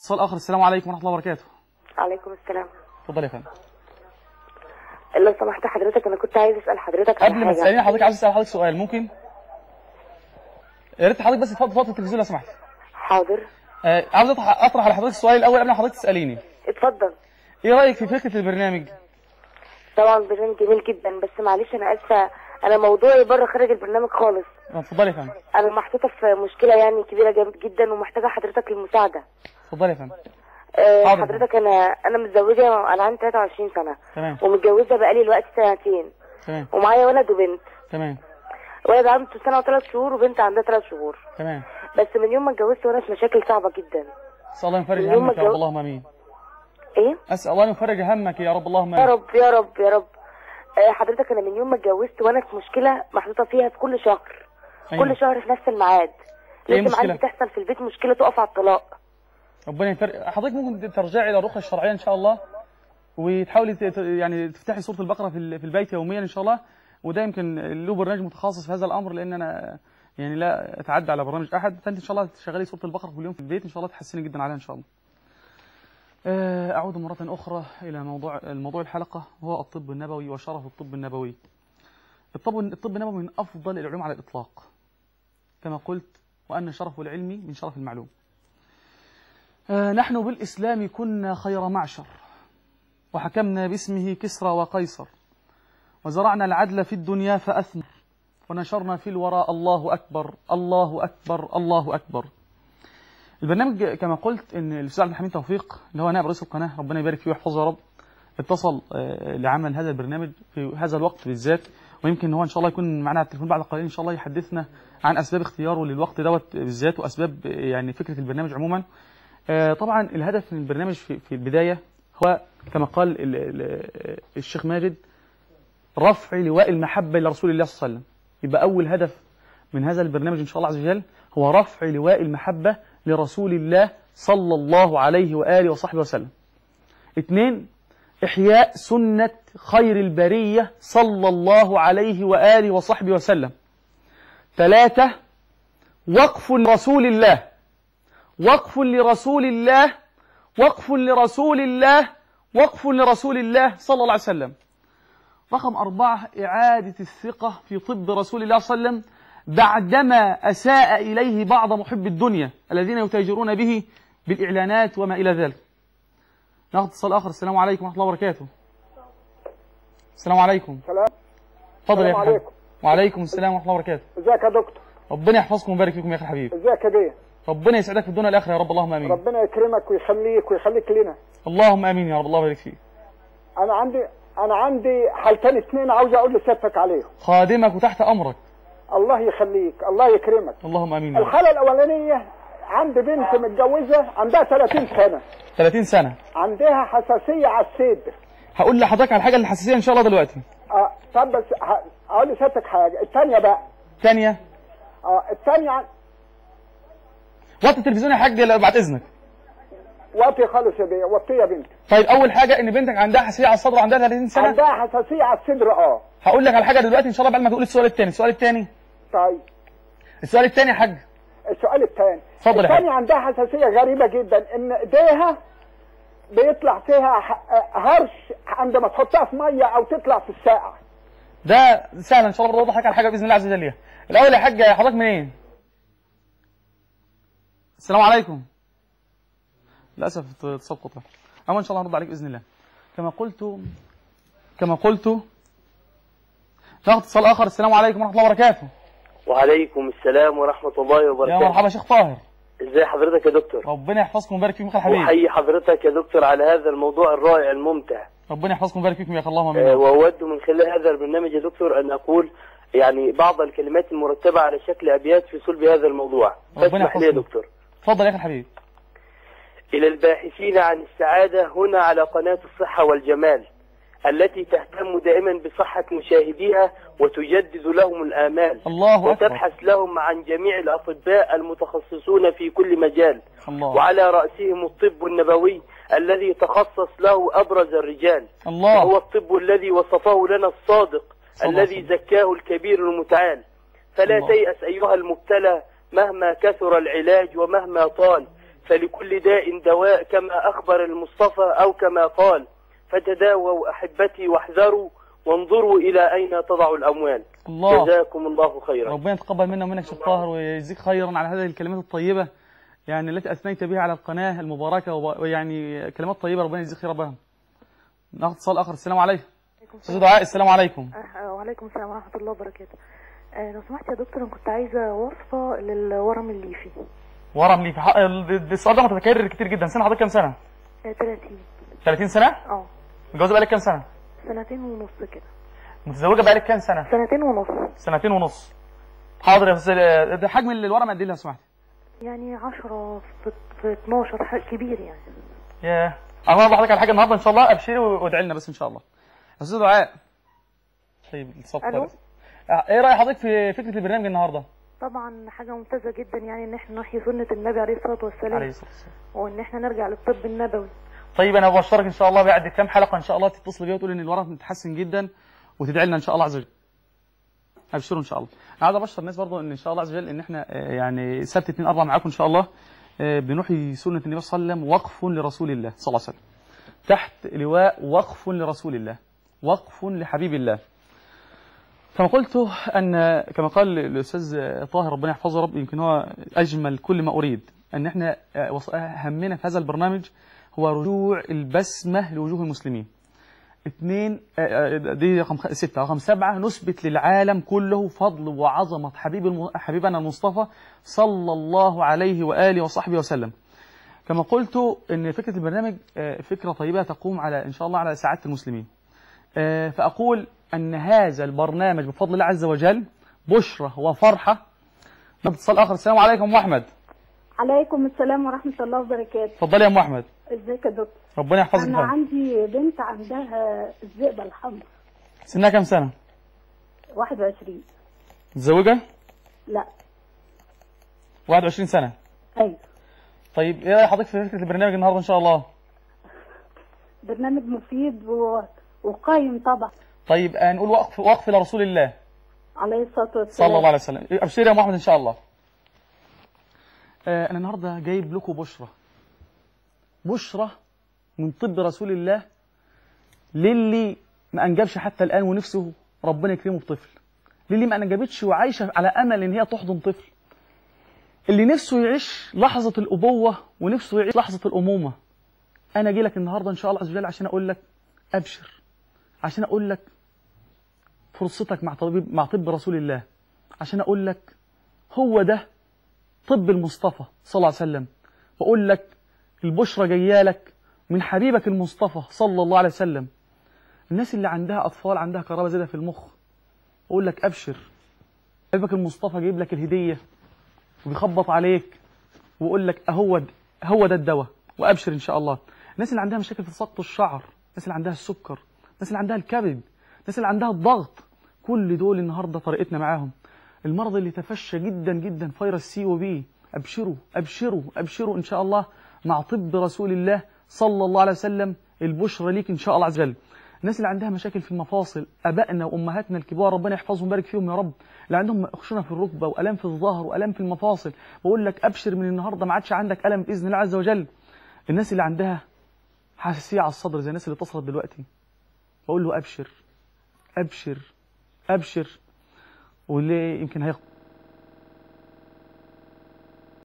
اتصال اخر. السلام عليكم ورحمه الله وبركاته. عليكم السلام. اتفضل يا فندم. لو سمحت حضرتك انا كنت عايز اسال حضرتك قبل ما تساليني حضرتك عايز اسال حضرتك سؤال ممكن؟ يا ريت حضرتك بس تفضل التلفزيون لو سمحت. حاضر. عاوز اطرح على حضرتك السؤال الاول قبل ما حضرتك تساليني. اتفضل. ايه رايك في فكره البرنامج؟ طبعا برنامج جميل جدا، بس معلش انا اسفه، انا موضوعي بره خارج البرنامج خالص. اتفضلي يا فندم. انا محطوطه في مشكله يعني كبيره جدا ومحتاجه حضرتك المساعده. اتفضلي يا فندم. حضرتك انا متزوجه، انا عندي 23 سنه. تمام. ومتجوزه بقالي دلوقتي سنتين. تمام. ومعايا ولد وبنت. تمام. ولد عنده سنه و3 شهور وبنت عندها 3 شهور. تمام. بس من يوم ما اتجوزت وانا في مشاكل صعبه جدا. اسال الله يفرج همك يا رب اللهم امين. ايه؟ اسال الله يفرج همك يا رب اللهم امين. يا رب يا رب يا رب. حضرتك انا من يوم ما اتجوزت وانا في مشكله محطوطه فيها في كل شهر. أيوة. كل شهر في نفس الميعاد. لازم عندي تحصل في البيت مشكله تقف على الطلاق. ربنا يفرج. حضرتك ممكن ترجعي الى الرقيه الشرعيه ان شاء الله، وتحاولي يعني تفتحي سوره البقره في البيت يوميا ان شاء الله، وده يمكن له برنامج متخصص في هذا الامر، لان انا يعني لا اتعدى على برنامج احد، فانت ان شاء الله تشغلي سوره البقره كل يوم في البيت ان شاء الله تحسني جدا عليها ان شاء الله. اعود مره اخرى الى موضوع الحلقه، وهو الطب النبوي وشرف الطب النبوي. الطب النبوي من افضل العلوم على الاطلاق كما قلت، وان شرف العلم من شرف المعلوم. نحن بالاسلام كنا خير معشر، وحكمنا باسمه كسرى وقيصر، وزرعنا العدل في الدنيا فأثمر، ونشرنا في الوراء الله أكبر الله أكبر الله أكبر. البرنامج كما قلت إن الأستاذ عبد الحميد توفيق اللي هو نائب رئيس القناة ربنا يبارك فيه ويحفظه يا رب، اتصل لعمل هذا البرنامج في هذا الوقت بالذات، ويمكن هو إن شاء الله يكون معنا على التليفون بعد قليل إن شاء الله يحدثنا عن أسباب اختياره للوقت دوت بالذات، وأسباب يعني فكرة البرنامج عموما. طبعا الهدف من البرنامج في البداية هو كما قال الشيخ ماجد رفع لواء المحبة لرسول الله صلى الله عليه وسلم. يبقى أول هدف من هذا البرنامج إن شاء الله عز وجل هو رفع لواء المحبة لرسول الله صلى الله عليه وآله وصحبه وسلم. 2 إحياء سنة خير البرية صلى الله عليه وآله وصحبه وسلم. 3 وقف لرسول الله، وقف لرسول الله، وقف لرسول الله، وقف لرسول الله صلى الله عليه وسلم. رقم 4 إعادة الثقة في طب رسول الله صلى الله عليه وسلم بعدما أساء إليه بعض محب الدنيا الذين يتاجرون به بالإعلانات وما إلى ذلك. ناخذ اتصال آخر. السلام عليكم ورحمة الله وبركاته. السلام عليكم. سلام. اتفضل يا حبيبي. وعليكم السلام ورحمة الله وبركاته. ازيك يا دكتور؟ ربنا يحفظكم ويبارك فيكم يا أخي الحبيب. ازيك يا بيه؟ ربنا يسعدك في الدنيا والآخرة يا رب اللهم آمين. ربنا يكرمك ويخليك لنا. اللهم آمين يا رب الله يبارك فيك. أنا عندي حالتين 2 عاوز أقول لسيادتك عليهم. خادمك وتحت أمرك. الله يخليك، الله يكرمك. اللهم آمين. الحالة الأولانية عندي بنت متجوزة عندها 30 سنة. 30 سنة. عندها حساسية على الصدر. هقول لحضرتك على الحاجة الحساسية إن شاء الله دلوقتي. طب بس أقول لسيادتك حاجة. الثانية بقى. الثانية. الثانية وطي التلفزيون يا حاج بعد إذنك. وطي خالص يا بيه، وطي يا بنت. طيب أول حاجة إن بنتك عندها حساسية على الصدر وعندها 30 سنة. عندها حساسية على الصدر. هقول لك على حاجة دلوقتي إن شاء الله بعد ما تقول السؤال الثاني. السؤال الثاني. طيب. السؤال الثاني يا حاج. السؤال الثاني. اتفضل يا حاج. الثانية عندها حساسية غريبة جدا، إن إيديها بيطلع فيها هرش عندما تحطها في مية أو تطلع في الساقع. ده سهل إن شاء الله برضه أضحك على حاجة بإذن الله عز وجل. الأول يا حاج حضرتك منين؟ السلام عليكم. للأسف اتصال قطع. أما إن شاء الله هنرد عليك بإذن الله. كما قلت ناخد اتصال آخر. السلام عليكم ورحمة الله وبركاته. وعليكم السلام ورحمة الله وبركاته. يا مرحبا يا شيخ طاهر. ازي حضرتك يا دكتور؟ ربنا يحفظكم ويبارك فيكم يا حبيبي. وحيي حضرتك يا دكتور على هذا الموضوع الرائع الممتع. ربنا يحفظكم ويبارك فيكم يا اخي اللهم امين. واود من خلال هذا البرنامج يا دكتور ان اقول يعني بعض الكلمات المرتبة على شكل ابيات في صلب هذا الموضوع. ربنا اسمح لي يا دكتور. اتفضل يا اخي الحبيب. الى الباحثين عن السعادة هنا على قناة الصحة والجمال التي تهتم دائما بصحة مشاهديها وتجدد لهم الآمال. الله أكبر. وتبحث لهم عن جميع الأطباء المتخصصون في كل مجال. الله. وعلى رأسهم الطب النبوي الذي تخصص له أبرز الرجال. الله. وهو الطب الذي وصفه لنا الصادق الذي زكاه الكبير المتعال. فلا تيأس أيها المبتلى مهما كثر العلاج ومهما طال، فلكل داء دواء كما أخبر المصطفى أو كما قال، فتداووا أحبتي واحذروا وانظروا إلى أين تضع الأموال. الله. جزاكم الله خيرا. ربنا يتقبل منا ومنك شيخ طاهر ويجزيك خيرا على هذه الكلمات الطيبة يعني التي أثنيت بها على القناة المباركة، ويعني كلمات طيبة ربنا يجزيك خير بها. ناخذ اتصال آخر. السلام عليكم. أستاذ دعاء السلام عليكم. وعليكم السلام ورحمة الله وبركاته. لو سمحت يا دكتور أنا كنت عايزة وصفة للورم الليفي. ورم ليفي. السؤال ده متكرر كتير جدا. سنة حضرتك كام سنة؟ 30. 30 سنة؟ اه. متجوزة بقالك كام سنة؟ 2.5 سنين كده. متزوجة بقالك كام سنة؟ 2.5 سنين. 2.5 سنين. حاضر يا أستاذ. ده حجم الورم قد إيه لو سمحت؟ يعني 10 في 12 كبير يعني. ياه. أنا هقول لحضرتك على حاجة النهارده إن شاء الله، أبشري وادعي لنا بس إن شاء الله. أستاذ دعاء. طيب الصوت خالص. إيه رأي حضرتك في فكرة البرنامج النهارده؟ طبعا حاجة ممتازة جدا يعني إن احنا نحيي سنة النبي عليه الصلاة والسلام. عليه الصلاة والسلام. وإن احنا نرجع للطب النبوي. طيب أنا ببشرك إن شاء الله بعد كام حلقة إن شاء الله تتصل بيا وتقول إن الورم متحسن جدا وتدعي لنا إن شاء الله عز وجل. أبشروا إن شاء الله. أنا عايز أبشر الناس برضه إن شاء الله عز وجل إن إحنا يعني سبت 2/4 معاكم إن شاء الله بنحيي سنة النبي صلى الله عليه وسلم، وقف لرسول الله صلى الله عليه وسلم. تحت لواء وقف لرسول الله، وقف لحبيب الله. كما قلت أن كما قال الأستاذ طاهر ربنا يحفظه رب، يمكن هو أجمل كل ما أريد أن احنا همنا في هذا البرنامج هو رجوع البسمة لوجوه المسلمين. 2 دي رقم 6. رقم 7 نثبت للعالم كله فضل وعظمة حبيبنا المصطفى صلى الله عليه وآله وصحبه وسلم. كما قلت أن فكرة البرنامج فكرة طيبة تقوم على إن شاء الله على سعادة المسلمين. فأقول أن هذا البرنامج بفضل الله عز وجل بشرة وفرحة. اتصال آخر. السلام عليكم أم أحمد. عليكم السلام ورحمة الله وبركاته. اتفضلي يا أم أحمد. ازيك يا دكتور؟ ربنا يحفظك. أنا عندي بنت عندها الذئبة الحمراء. سنها كام سنة؟ 21. متزوجة؟ لا. 21 سنة. أيوه. طيب إيه رأي حضرتك في فكرة البرنامج النهاردة إن شاء الله؟ برنامج مفيد وقايم طبعا. طيب نقول وقف لرسول الله عليه الصلاة والسلام صلى الله عليه وسلم. أبشري يا محمد إن شاء الله. أنا النهاردة جايب لكم بشرة من طب رسول الله للي ما أنجبش حتى الآن ونفسه ربنا يكرمه بطفل، للي ما أنجبتش وعايشة على أمل إن هي تحضن طفل، اللي نفسه يعيش لحظة الأبوة ونفسه يعيش لحظة الأمومة. أنا جاي لك النهاردة إن شاء الله عز وجل عشان أقول لك أبشر، عشان أقول لك فرصتك مع طب رسول الله، عشان أقول لك هو ده طب المصطفى صلى الله عليه وسلم. بقول لك البشرى جايه لك من حبيبك المصطفى صلى الله عليه وسلم. الناس اللي عندها أطفال عندها كهرباء زيادة في المخ، بقول لك أبشر، حبيبك المصطفى جايب لك الهدية وبيخبط عليك ويقول لك هو ده الدواء، وأبشر إن شاء الله. الناس اللي عندها مشاكل في تساقط الشعر، الناس اللي عندها السكر، الناس اللي عندها الكبد، الناس اللي عندها الضغط، كل دول النهارده طريقتنا معاهم. المرض اللي تفشى جدا جدا فيروس سي وبي، أبشروا أبشروا أبشروا إن شاء الله مع طب رسول الله صلى الله عليه وسلم. البشرى ليك إن شاء الله عز وجل. الناس اللي عندها مشاكل في المفاصل، أبائنا وأمهاتنا الكبار ربنا يحفظهم ويبارك فيهم يا رب، اللي عندهم خشونة في الركبة وألم في الظهر وألم في المفاصل، بقول لك أبشر من النهارده ما عادش عندك ألم بإذن الله عز وجل. الناس اللي عندها حساسية على الصدر زي الناس اللي اتصلت دلوقتي، بقول له أبشر أبشر أبشر. واللي يمكن هياخد